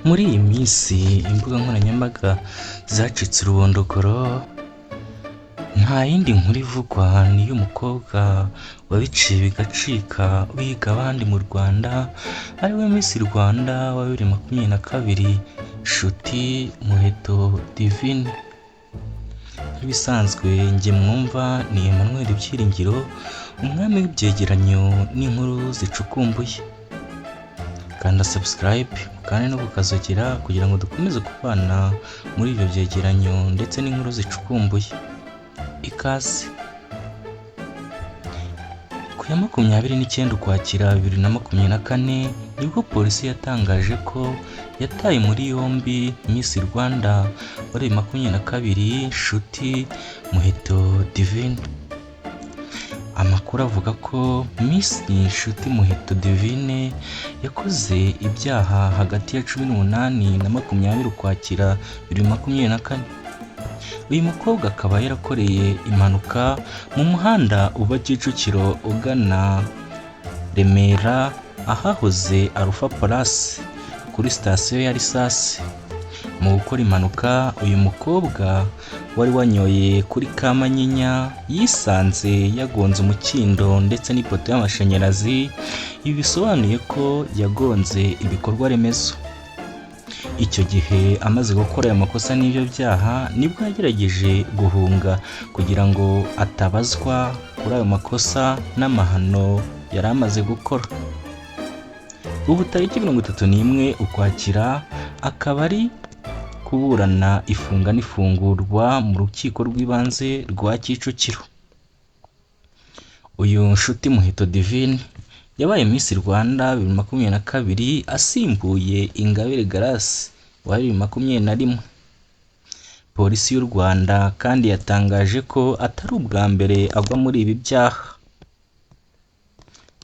Muri iyi minsi imbuga nkoranyambaga zacitse urubondogoro, nta yindi nkuru ivugwa ni iy'umukobwa wabiciye bigacika wiga abandi mu Rwanda, ariwe Miss Rwanda wa 2022 Nshuti Muheto Divine. Nk'ibisanzwe njye mwumva ni Emmanuel Byiringiro, umwami w'ibyegeranyo n'inkuru zicukumbuye. Kanda subscribe kandi no kukazogera kugira ngo dukomeze kubana muri ibyo byegeranyo ndetse n'inkuru zicukumbuye. Ikaze. Ku ya 29 Ukwakira 2024 nibwo polisi yatangaje ko yataye muri yombi Miss Rwanda wa 2022 Nshuti Muheto Divine. Amakuru avuga ko Miss Nshuti Muheto Divine yakoze ibyaha hagati ya 18 na 20 Ukwakira 2024. Uyu mukobwa akaba yarakoreye impanuka mu muhanda uva Kicukiro ugana Remera ahahoze Alpha Palace kuri sitasiyo ya Risasi. Mu gukora impanuka uyu mukobwa wari wanyoye kuri Kamanyinya yisanze yagonze umukindo ndetse n'ipoto y'amashanyarazi. Ibi bisobanuye ko yagonze ibikorwa remezo. Icyo gihe amaze gukora aya makosa n'ibyo byaha nibwo yagerageje guhunga kugira ngo atabazwa kuri ayo makosa n'amahano yari amaze gukora. Ubu tariki 31 Ukwakira akaba ari kuburana ifunga n'ifungurwa mu rukiko rw'ibanze rwa Kicukiro. Uyu Nshuti Muheto Divine yabaye Miss Rwanda 2022 asimbuye Ingabire Grace wa 2021. Polisi y'u Rwanda kandi yatangaje ko atari ubwa mbere agwa muri ibi byaha.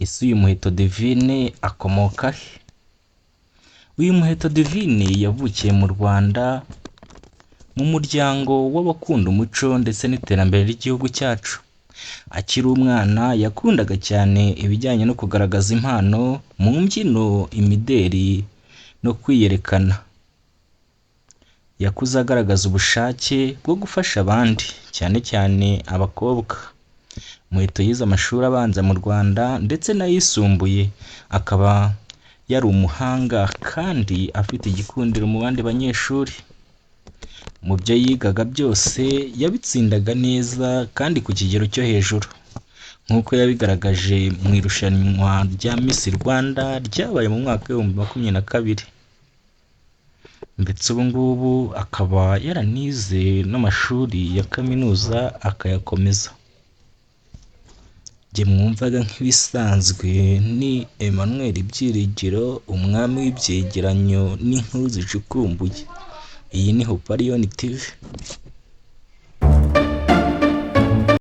Ese uyu Muheto Divine akomoka he? Uyu Muheto Divine yavukiye mu Rwanda mu muryango w'abakunda umuco ndetse n'iterambere ry'igihugu cyacu. Akiri umwana yakundaga cyane ibijyanye no kugaragaza impano mu mbyino, imideri no kwiyerekana. Yakuze agaragaza ubushake bwo gufasha abandi, cyane cyane abakobwa. Muheto yize amashuri abanza mu Rwanda ndetse n'ayisumbuye, akaba yari umuhanga kandi afite igikundiro mu bandi banyeshuri. Mu byo yigaga byose yabitsindaga neza kandi ku kigero cyo hejuru, nk'uko yabigaragaje mu irushanwa rya Miss Rwanda ryabaye mu mwaka wa 2022. Ndetse ubu ngubu akaba yaranize n'amashuri ya kaminuza akayakomeza. Jye mwumvaga nk'ibisanzwe ni Emmanuel Byiringiro, umwami w'ibyegeranyo n'inkuru zicukumbuye. Iyi ni Hope Lion TV.